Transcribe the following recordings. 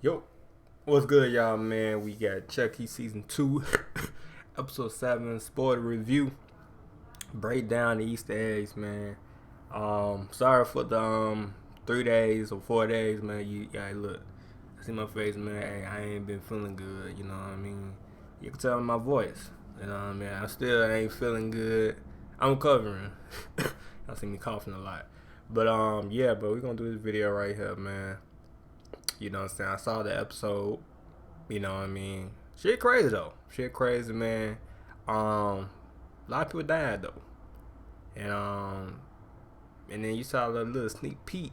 Yo, what's good, y'all, man? We got Chucky season 2, episode 7, spoiler review, break down the Easter eggs, man. Sorry for the 3 days or 4 days, man. Yeah, look, I see my face, man. Hey, I ain't been feeling good, you know what I mean? You can tell in my voice, you know what I mean? I still ain't feeling good. I'm recovering. I see me coughing a lot, but yeah, but we're gonna do this video right here, man. You know what I'm saying? I saw the episode. You know what I mean? Shit crazy though. Shit crazy, man. A lot of people died though. And then you saw a little sneak peek.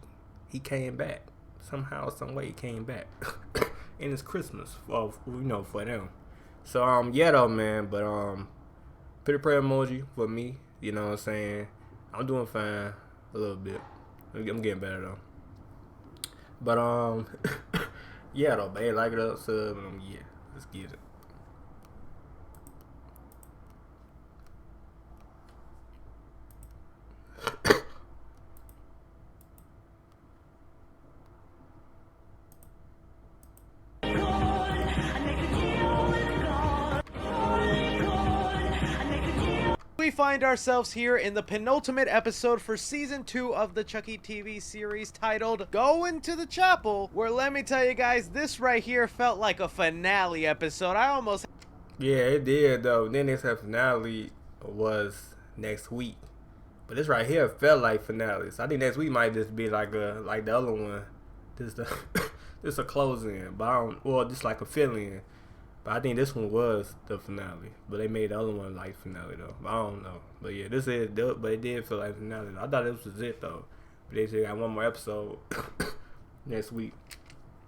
He came back. Somehow, some way he came back. And it's Christmas for for them. So yeah though, man, but put a prayer emoji for me, you know what I'm saying? I'm doing fine a little bit. I'm getting better though. But yeah though, babe, like it up, sub, yeah, let's get it. We find ourselves here in the penultimate episode for season 2 of the Chucky TV series titled Going to the Chapel, where let me tell you guys, this right here felt like a finale episode. Yeah, it did though. Then this finale was next week, but this right here felt like finale. So I think next week might just be like the other one, just just a close in, but just like a fill in. But I think this one was the finale. But they made the other one like finale though. I don't know. But yeah, this is but it did feel like finale. I thought this was it though. But they said got one more episode next week.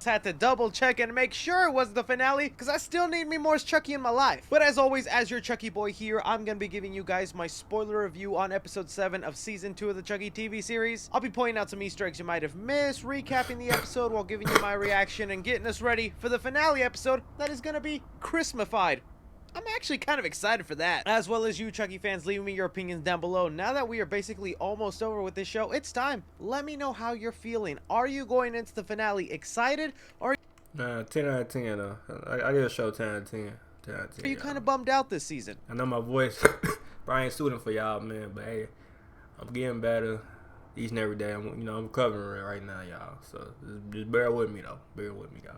Had to double check and make sure it was the finale because I still need me more Chucky in my life. But as always, as your Chucky boy here, I'm gonna be giving you guys my spoiler review on episode 7 of season 2 of the Chucky TV series. I'll be pointing out some Easter eggs you might have missed, recapping the episode while giving you my reaction and getting us ready for the finale episode that is gonna be Christmasified. I'm actually kind of excited for that. As well as you Chucky fans, leave me your opinions down below. Now that we are basically almost over with this show, it's time. Let me know how you're feeling. Are you going into the finale excited or 10 out of 10 though. I give a show 10 out of 10. 10 out of 10. are you kind of bummed out this season? I know my voice probably ain't suiting for y'all, man, but hey, I'm getting better each and every day. I'm recovering right now, y'all. So just bear with me though. Bear with me, y'all.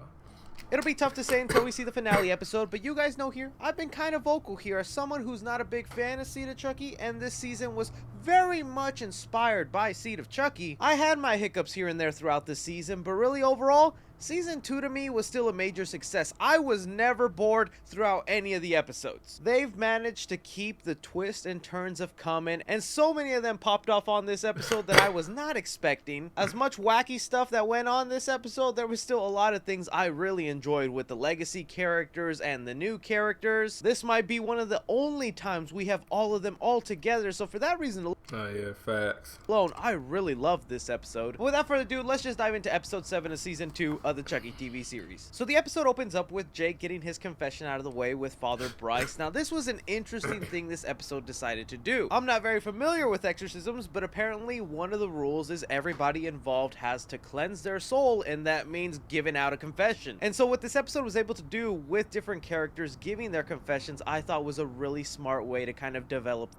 It'll be tough to say until we see the finale episode, but you guys know here, I've been kind of vocal here as someone who's not a big fan of Seed of Chucky, and this season was very much inspired by Seed of Chucky. I had my hiccups here and there throughout this season, but really overall, Season 2 to me was still a major success. I was never bored throughout any of the episodes. They've managed to keep the twists and turns of coming, and so many of them popped off on this episode that I was not expecting. As much wacky stuff that went on this episode, there was still a lot of things I really enjoyed with the legacy characters and the new characters. This might be one of the only times we have all of them all together, so for that reason oh yeah, facts alone, I really loved this episode. But without further ado, let's just dive into episode 7 of season 2 of the Chucky TV series. So the episode opens up with Jake getting his confession out of the way with Father Bryce. Now this was an interesting thing this episode decided to do. I'm not very familiar with exorcisms, but apparently one of the rules is everybody involved has to cleanse their soul, and that means giving out a confession. And so what this episode was able to do with different characters giving their confessions, I thought was a really smart way to kind of develop.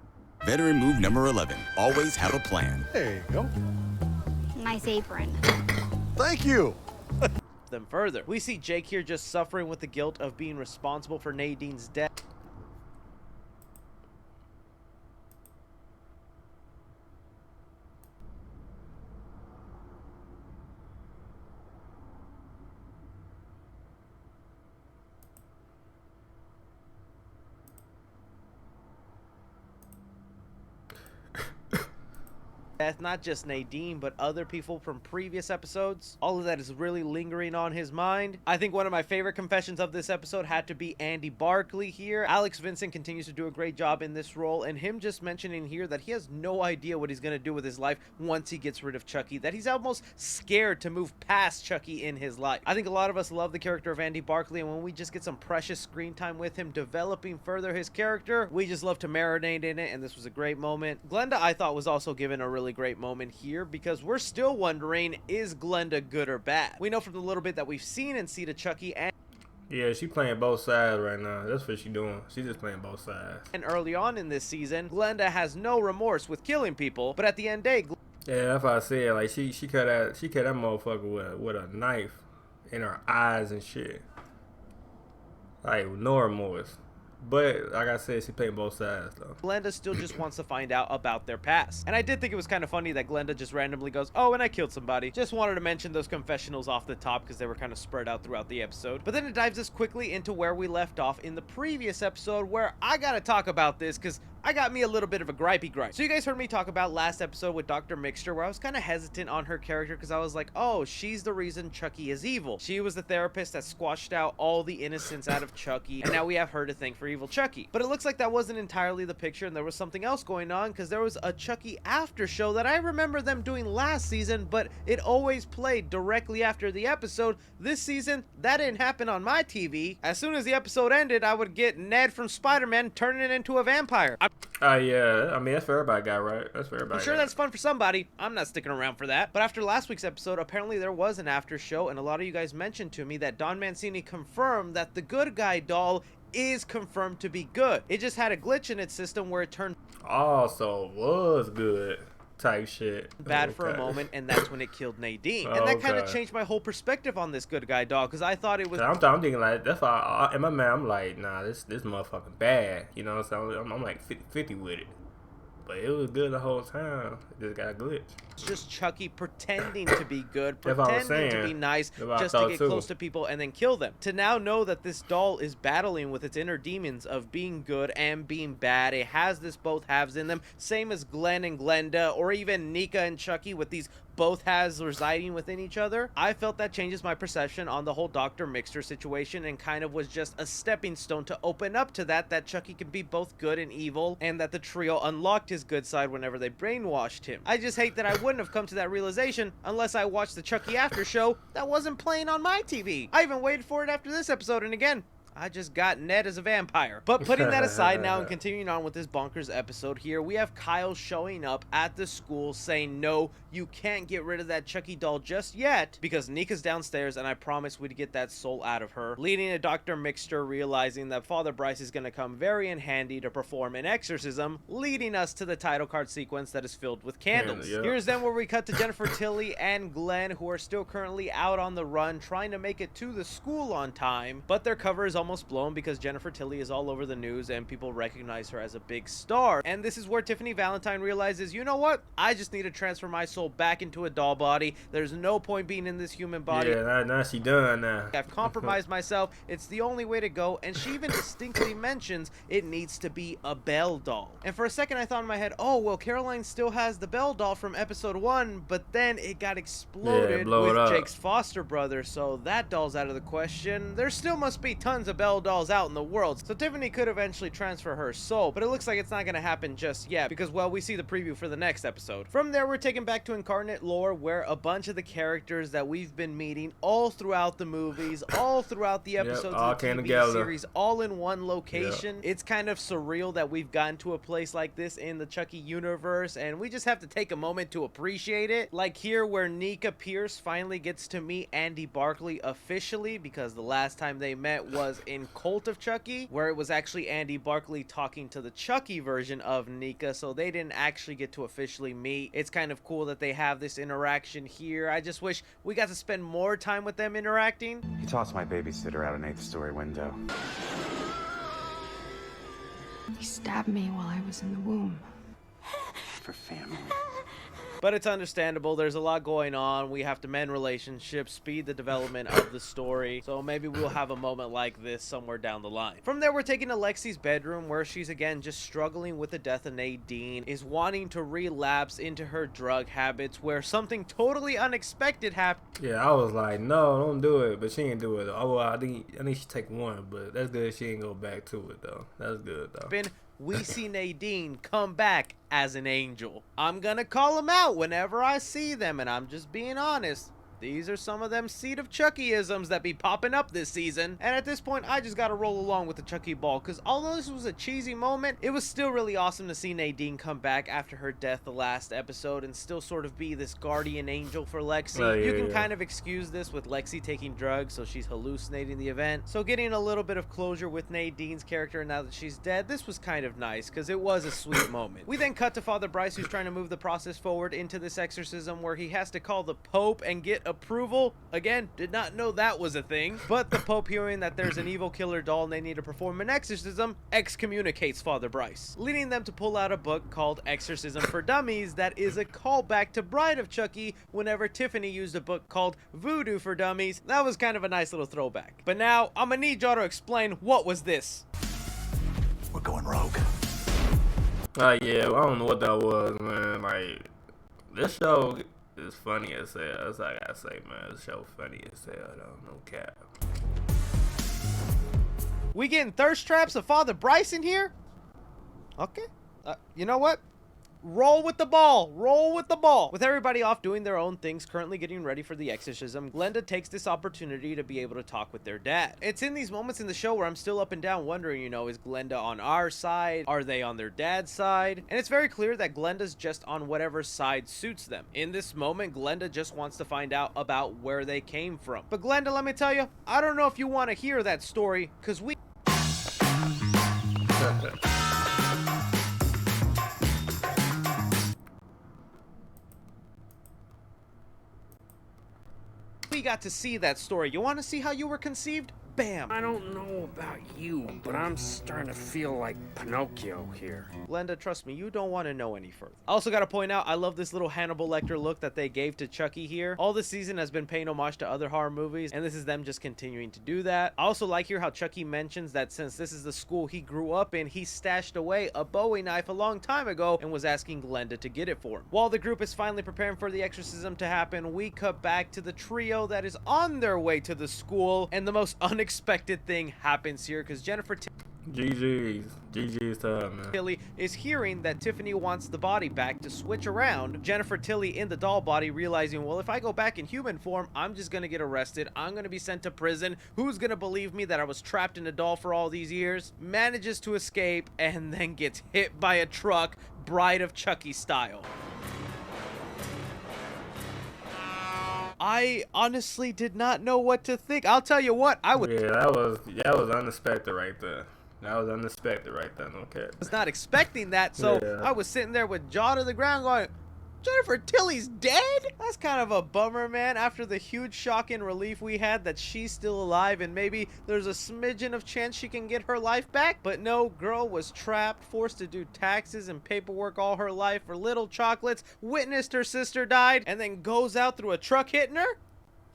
Veteran move number 11. Always have a plan. There you go. Nice apron. Thank you. Them further. We see Jake here just suffering with the guilt of being responsible for Nadine's death. That's not just Nadine, but other people from previous episodes. All of that is really lingering on his mind. I think one of my favorite confessions of this episode had to be Andy Barkley here. Alex Vincent continues to do a great job in this role, and him just mentioning here that he has no idea what he's going to do with his life once he gets rid of Chucky, that he's almost scared to move past Chucky in his life. I think a lot of us love the character of Andy Barkley, and when we just get some precious screen time with him developing further his character, we just love to marinate in it, and this was a great moment. Glenda, I thought, was also given a really really great moment here because we're still wondering, is Glenda good or bad? We know from the little bit that we've seen and see to Chucky and Yeah, she playing both sides right now. That's what she doing. She just playing both sides. early on in this season, Glenda has no remorse with killing people, but at the end of the day, Yeah, that's what I said. Like she cut that motherfucker with a knife in her eyes and shit. Like no remorse. But like I said, she playing both sides though. Glenda still just wants to find out about their past. And I did think it was kind of funny that Glenda just randomly goes, oh, and I killed somebody. Just wanted to mention those confessionals off the top because they were kind of spread out throughout the episode. But then it dives us quickly into where we left off in the previous episode, where I gotta talk about this because I got me a little bit of a gripey gripe. So you guys heard me talk about last episode with Dr. Mixture, where I was kind of hesitant on her character because I was like, oh, she's the reason Chucky is evil. She was the therapist that squashed out all the innocence out of Chucky, and now we have her to thank for evil Chucky. But it looks like that wasn't entirely the picture, and there was something else going on because there was a Chucky after show that I remember them doing last season, but it always played directly after the episode. This season, that didn't happen on my TV. As soon as the episode ended, I would get Ned from Spider-Man turning into a vampire. Yeah, I mean that's for everybody got, right? That's for everybody. I'm sure that's fun for somebody. I'm not sticking around for that. But after last week's episode, apparently there was an after show, and a lot of you guys mentioned to me that Don Mancini confirmed that the good guy doll is confirmed to be good. It just had a glitch in its system where it turned also was good type shit. bad for a moment, and that's when it killed Nadine. And that kind of changed my whole perspective on this good guy doll, because I thought it was... I'm thinking like, that's why in my mind I'm like, nah, this motherfucking bad. You know what I'm saying? I'm like 50 with it. But it was good the whole time. It just got glitched. It's just Chucky pretending to be good, That's what I was pretending to saying. be nice, That's what I just to thought get too. close to people and then kill them. To now know that this doll is battling with its inner demons of being good and being bad. It has this both halves in them, same as Glenn and Glenda, or even Nika and Chucky with these both halves residing within each other. I felt that changes my perception on the whole Dr. Mixture situation and kind of was just a stepping stone to open up to that Chucky can be both good and evil, and that the trio unlocked his good side whenever they brainwashed him. I just hate that I wouldn't have come to that realization unless I watched the Chucky after show that wasn't playing on my TV. I even waited for it after this episode, and again, I just got Ned as a vampire. But putting that aside now and continuing on with this bonkers episode here, we have Kyle showing up at the school saying, no, you can't get rid of that Chucky doll just yet because Nika's downstairs and I promise we'd get that soul out of her. Leading to Dr. Mixture realizing that Father Bryce is going to come very in handy to perform an exorcism, leading us to the title card sequence that is filled with candles. Yeah. Here's then where we cut to Jennifer Tilly and Glenn, who are still currently out on the run trying to make it to the school on time, but their cover is almost blown because Jennifer Tilly is all over the news and people recognize her as a big star. And this is where Tiffany Valentine realizes, you know what? I just need to transfer my soul back into a doll body. There's no point being in this human body. Yeah, now she done now. I've compromised myself. It's the only way to go. And she even distinctly mentions it needs to be a Belle doll. And for a second I thought in my head, oh, well, Caroline still has the Belle doll from episode 1, but then it got exploded with Jake's foster brother, so that doll's out of the question. There still must be tons of Belle dolls out in the world, so Tiffany could eventually transfer her soul, but it looks like it's not going to happen just yet because, well, we see the preview for the next episode. From there, we're taken back to Incarnate Lore, where a bunch of the characters that we've been meeting all throughout the movies, all throughout the episodes of the TV series, all in one location. It's kind of surreal that we've gotten to a place like this in the Chucky universe, and we just have to take a moment to appreciate it. Like here, where Nika Pierce finally gets to meet Andy Barkley officially, because the last time they met was in Cult of Chucky, where it was actually Andy Barkley talking to the Chucky version of Nika, so they didn't actually get to officially meet. It's kind of cool that they have this interaction here. I just wish we got to spend more time with them interacting. He tossed my babysitter out an 8th-story window. He stabbed me while I was in the womb. For family. But it's understandable. There's a lot going on. We have to mend relationships, speed the development of the story. So maybe we'll have a moment like this somewhere down the line. From there, we're taking to Lexi's bedroom, where she's again just struggling with the death of Nadine, is wanting to relapse into her drug habits, where something totally unexpected happened. Yeah, I was like, no, don't do it, but she didn't do it. Oh, well, I think she take one, but that's good. She didn't go back to it though. That's good though. We see Nadine come back as an angel. I'm gonna call them out whenever I see them, and I'm just being honest. These are some of them Seed of Chucky-isms that be popping up this season. And at this point, I just gotta roll along with the Chucky ball, because although this was a cheesy moment, it was still really awesome to see Nadine come back after her death the last episode and still sort of be this guardian angel for Lexi. Oh, yeah, you can kind of excuse this with Lexi taking drugs, so she's hallucinating the event. So getting a little bit of closure with Nadine's character now that she's dead, this was kind of nice, because it was a sweet moment. We then cut to Father Bryce, who's trying to move the process forward into this exorcism where he has to call the Pope and get approval. Again, did not know that was a thing. But the Pope, hearing that there's an evil killer doll and they need to perform an exorcism, excommunicates Father Bryce, leading them to pull out a book called Exorcism for Dummies that is a callback to Bride of Chucky whenever Tiffany used a book called Voodoo for Dummies. That was kind of a nice little throwback. But now, I'm gonna need y'all to explain what was this. We're going rogue. Yeah, I don't know what that was, man. Like, this show is funny as hell. That's all I gotta say, man. This show funny as hell, though. No cap. We getting thirst traps of Father Bryce in here? Okay. You know what? Roll with the ball. Roll with the ball. With everybody off doing their own things, currently getting ready for the exorcism, Glenda takes this opportunity to be able to talk with their dad. It's in these moments in the show where I'm still up and down wondering, you know, is Glenda on our side? Are they on their dad's side? And it's very clear that Glenda's just on whatever side suits them. In this moment, Glenda just wants to find out about where they came from. But Glenda, let me tell you, I don't know if you want to hear that story, because we... We got to see that story. You want to see how you were conceived? Bam! I don't know about you, but I'm starting to feel like Pinocchio here. Glenda, trust me, you don't want to know any further. I also got to point out, I love this little Hannibal Lecter look that they gave to Chucky here. All this season has been paying homage to other horror movies, and this is them just continuing to do that. I also like here how Chucky mentions that since this is the school he grew up in, he stashed away a Bowie knife a long time ago and was asking Glenda to get it for him. While the group is finally preparing for the exorcism to happen, we cut back to the trio that is on their way to the school, and the most unexpected thing happens here because Jennifer GG's time, man. Tilly is hearing that Tiffany wants the body back to switch around. Jennifer Tilly in the doll body realizing, well, if I go back in human form, I'm just gonna get arrested. I'm gonna be sent to prison. Who's gonna believe me that I was trapped in a doll for all these years? Manages to escape and then gets hit by a truck, Bride of Chucky style. I honestly did not know what to think. I'll tell you what, I would... Yeah, that was unexpected right there. That was unexpected right there, okay. I was not expecting that, so yeah. I was sitting there with jaw to the ground going, Jennifer Tilly's dead? That's kind of a bummer, man, after the huge shock and relief we had that she's still alive and maybe there's a smidgen of chance she can get her life back. But no, girl was trapped, forced to do taxes and paperwork all her life for little chocolates, witnessed her sister died, and then goes out through a truck hitting her?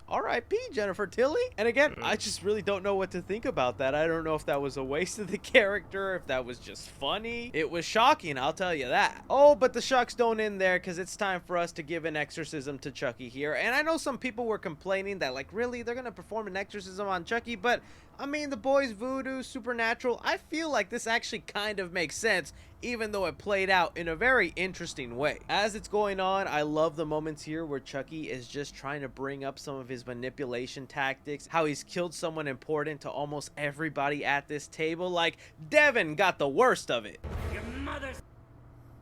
R.I.P. Jennifer Tilly. And again, I just really don't know what to think about that. I don't know if that was a waste of the character, if that was just funny. It was shocking, I'll tell you that. Oh, but the shocks don't end there because it's time for us to give an exorcism to Chucky here. And I know some people were complaining that, like, really, they're going to perform an exorcism on Chucky, but I mean, the boy's voodoo, supernatural. I feel like this actually kind of makes sense, even though it played out in a very interesting way. As it's going on, I love the moments here where Chucky is just trying to bring up some of his manipulation tactics, how he's killed someone important to almost everybody at this table. Like, Devin got the worst of it. Your mother's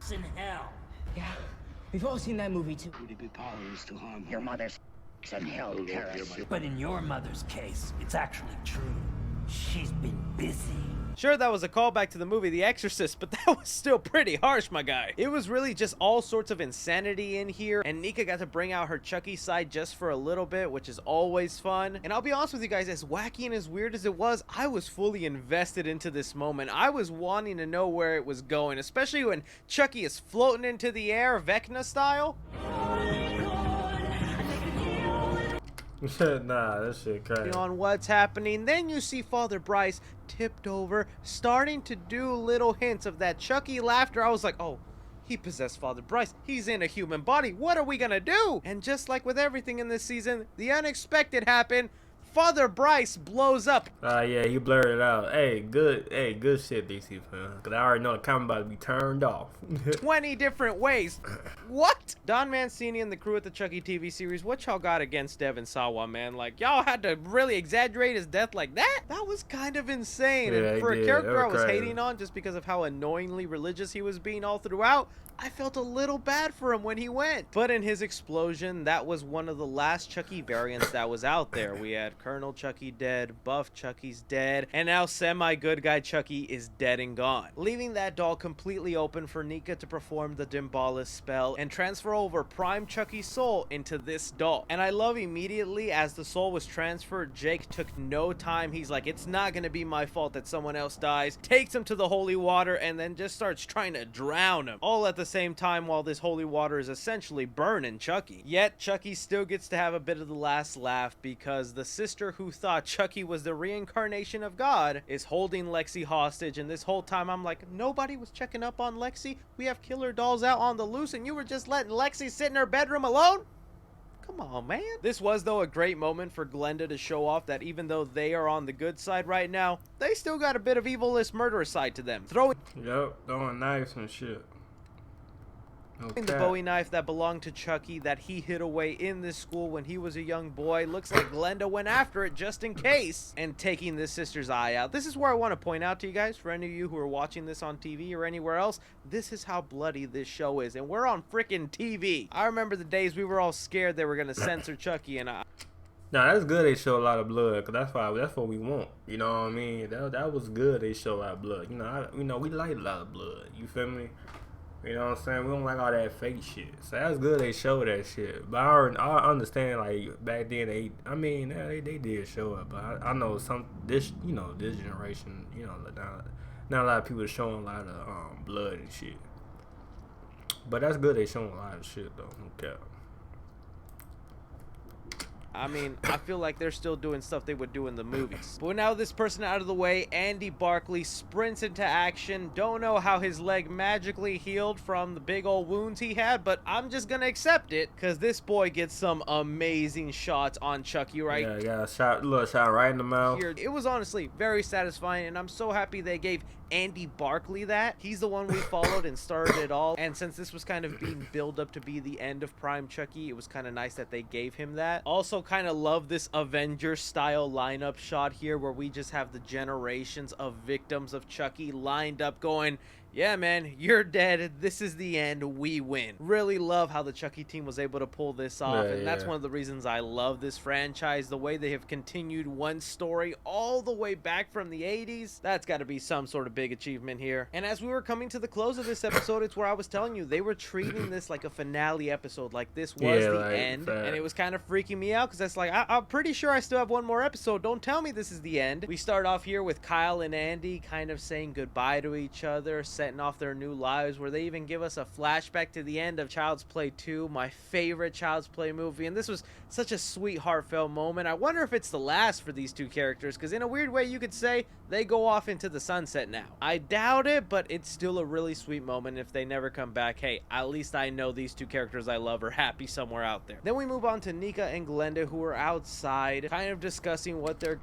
in hell. Yeah, we've all seen that movie too. Would it be powerless to harm your mother's in hell, Karis? But in your mother's case, it's actually true. She's been busy. Sure, that was a callback to the movie The Exorcist, but that was still pretty harsh, my guy. It was really just all sorts of insanity in here, and Nika got to bring out her Chucky side just for a little bit, which is always fun. And I'll be honest with you guys, as wacky and as weird as it was, I was fully invested into this moment. I was wanting to know where it was going, especially when Chucky is floating into the air, Vecna style. Nah, that shit crazy. On what's happening, then you see Father Bryce tipped over, starting to do little hints of that Chucky laughter. I was like, oh, he possessed Father Bryce. He's in a human body. What are we gonna do? And just like with everything in this season, the unexpected happened. Father Bryce blows up. Yeah, he blurred it out. Hey, good shit, DC fam. Cause I already know the comment about to be turned off. 20 different ways. What? Don Mancini and the crew at the Chucky TV series, what y'all got against Devin Sawa, man? Like, y'all had to really exaggerate his death like that? That was kind of insane. Yeah, And for a character I was crazy. hating on just because of how annoyingly religious he was being all throughout, I felt a little bad for him when he went. But in his explosion, that was one of the last Chucky variants that was out there. We had Colonel Chucky dead, Buff Chucky's dead, and now semi-good guy Chucky is dead and gone, leaving that doll completely open for Nika to perform the Dimbalis spell and transfer over Prime Chucky's soul into this doll. And I love immediately as the soul was transferred, Jake took no time. He's like, it's not gonna be my fault that someone else dies, takes him to the holy water, and then just starts trying to drown him, all at the same time while this holy water is essentially burning Chucky. Yet Chucky still gets to have a bit of the last laugh because the sister who thought Chucky was the reincarnation of God is holding Lexi hostage, and this whole time I'm like, nobody was checking up on Lexi? We have killer dolls out on the loose and you were just letting Lexi sit in her bedroom alone? Come on, man. This was, though, a great moment for Glenda to show off that even though they are on the good side right now, they still got a bit of evilest murderer side to them. Throwing knives and shit. the Bowie knife that belonged to Chucky that he hid away in this school when he was a young boy. Looks like Glenda went after it just in case, and taking this sister's eye out. This is where I want to point out to you guys, for any of you who are watching this on TV or anywhere else, this is how bloody this show is, and we're on freaking TV. I remember the days we were all scared they were going to censor Chucky, and Nah, that's good they show a lot of blood, cause that's what we want. You know what I mean? That was good they show a lot of blood. You know, we like a lot of blood. You feel me? You know what I'm saying? We don't like all that fake shit. So that's good they show that shit. But I understand, like, back then they did show it. But I know this generation, you know, not a lot of people are showing a lot of blood and shit. But that's good they showing a lot of shit though. Okay. I mean, I feel like they're still doing stuff they would do in the movies. But now this person out of the way, Andy Barkley sprints into action. Don't know how his leg magically healed from the big old wounds he had, but I'm just gonna accept it, because this boy gets some amazing shots on Chucky right Yeah, got a little shot right in the mouth. here. It was honestly very satisfying, and I'm so happy they gave Andy Barkley that. He's the one we followed and started it all, and since this was kind of being built up to be the end of Prime Chucky, it was kind of nice that they gave him that. Also kind of love this Avengers style lineup shot here where we just have the generations of victims of Chucky lined up going, yeah, man, you're dead. This is the end. We win. Really love how the Chucky team was able to pull this off, and that's one of the reasons I love this franchise. The way they have continued one story all the way back from the 80s. That's got to be some sort of big achievement here. And as we were coming to the close of this episode, it's where I was telling you, they were treating this like a finale episode, like this was the end. And it was kind of freaking me out, because that's like, I'm pretty sure I still have one more episode. Don't tell me this is the end. We start off here with Kyle and Andy kind of saying goodbye to each other, setting off their new lives, where they even give us a flashback to the end of Child's Play 2, my favorite Child's Play movie, and this was such a sweet, heartfelt moment. I wonder if it's the last for these two characters, because in a weird way you could say they go off into the sunset now. I doubt it, but it's still a really sweet moment. If they never come back, hey, at least I know these two characters I love are happy somewhere out there. Then we move on to Nika and Glenda, who are outside kind of discussing what they're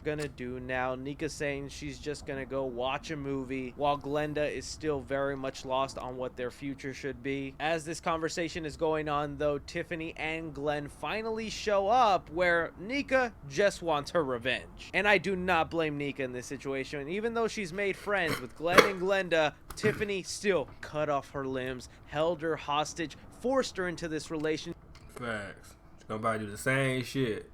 gonna do now. Nika's saying she's just gonna go watch a movie, while Glenda is still very much lost on what their future should be. As this conversation is going on, though, Tiffany and Glenn finally show up, where Nika just wants her revenge. And I do not blame Nika in this situation. Even though she's made friends with Glenn and Glenda, Tiffany still cut off her limbs, held her hostage, forced her into this relationship. Facts. She's gonna probably do the same shit.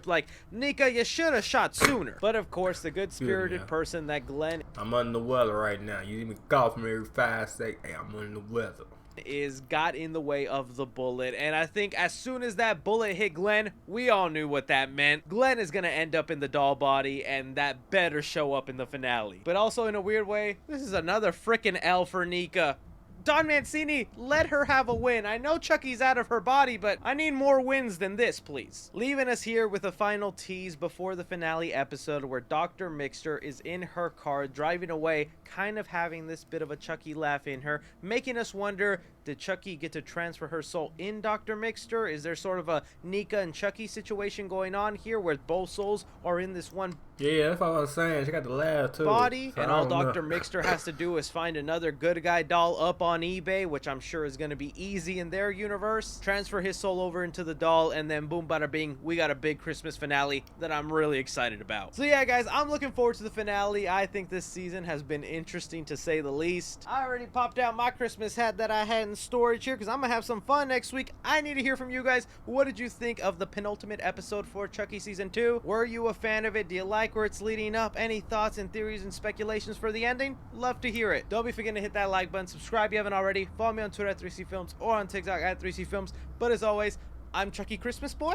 Like, Nika, you should have shot sooner. But of course, the good-spirited person that Glenn I'm under the weather right now. You even call me every 5 seconds. Hey, I'm under the weather. Is got in the way of the bullet, and I think as soon as that bullet hit Glenn, we all knew what that meant. Glenn is gonna end up in the doll body, and that better show up in the finale. But also, in a weird way, this is another freaking L for Nika. Don Mancini, let her have a win. I know Chucky's out of her body, but I need more wins than this, please. Leaving us here with a final tease before the finale episode where Dr. Mixter is in her car driving away, kind of having this bit of a Chucky laugh in her, making us wonder, did Chucky get to transfer her soul in Dr. Mixter? Is there sort of a Nika and Chucky situation going on here where both souls are in this one Yeah, that's what I was saying. She got the laugh too. body? So And all Dr. Mixter has to do is find another good guy doll up on eBay, which I'm sure is going to be easy in their universe. Transfer his soul over into the doll, and then boom, bada bing, we got a big Christmas finale that I'm really excited about. So yeah, guys, I'm looking forward to the finale. I think this season has been interesting to say the least. I already popped out my Christmas hat that I had in storage here because I'm gonna have some fun next week. I need to hear from you guys. What did you think of the penultimate episode for Chucky season 2? Were you a fan of it? Do you like where it's leading up? Any thoughts and theories and speculations for the ending? Love to hear it. Don't be forgetting to hit that like button, subscribe if you haven't already, follow me on Twitter at 3C Films or on TikTok at 3C Films. But as always, I'm Chucky Christmas Boy.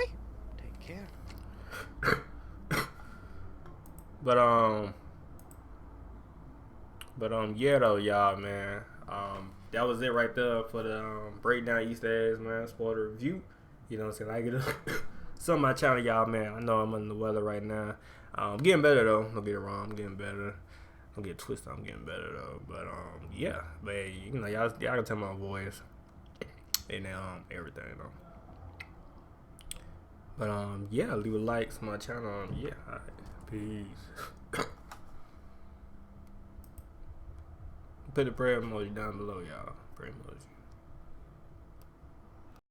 Take care. Yeah though, y'all, man. That was it right there for the breakdown Easter eggs, man. Spoiler review. You know what I'm saying? I get some of my channel, y'all, man. I know I'm under the weather right now. Getting better though. Don't get it wrong. I'm getting better. Don't get twisted. I'm getting better though. But yeah. But you know, y'all can tell my voice and everything though. But yeah, leave a like to my channel. Yeah. All right. Peace. Put the prayer emoji down below, y'all. Prayer emoji.